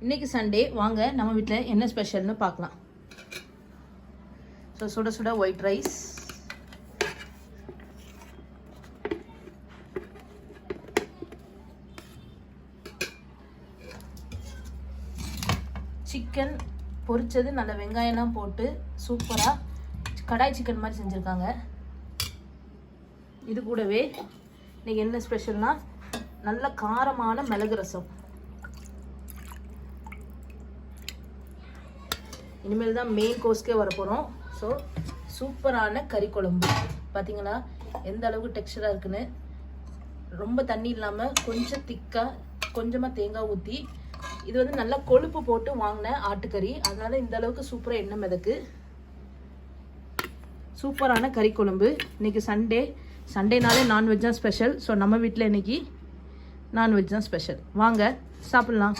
இன்னைக்கு சண்டே, வாங்க நம்ம வீட்டில் என்ன ஸ்பெஷல்னு பார்க்கலாம். ஸோ சுட சுட ஒயிட் ரைஸ், சிக்கன் பொரிச்சது, நல்ல வெங்காயம்லாம் போட்டு சூப்பராக கடாய் சிக்கன் மாதிரி செஞ்சுருக்காங்க. இது கூடவே இன்னைக்கு என்ன ஸ்பெஷல்னா நல்ல காரமான மிளகு ரசம். இனிமேல் தான் மெயின் கோர்ஸ்க்கே வரப்போகிறோம். ஸோ சூப்பரான கறி குழம்பு பார்த்தீங்களா எந்த அளவுக்கு டெக்ஸ்டராக இருக்குன்னு. ரொம்ப தண்ணி இல்லாமல் கொஞ்சம் திக்காக கொஞ்சமாக தேங்காய் ஊற்றி, இது வந்து நல்லா கொழுப்பு போட்டு வாங்கின ஆட்டுக்கறி, அதனால இந்த அளவுக்கு சூப்பராக எண்ணெய் மிதக்கு. சூப்பரான கறி குழம்பு. இன்றைக்கி சண்டேனாலே நான்வெஜ் தான் ஸ்பெஷல். ஸோ நம்ம வீட்டில் இன்றைக்கி நான்வெஜ் தான் ஸ்பெஷல். வாங்க சாப்பிட்லாம்.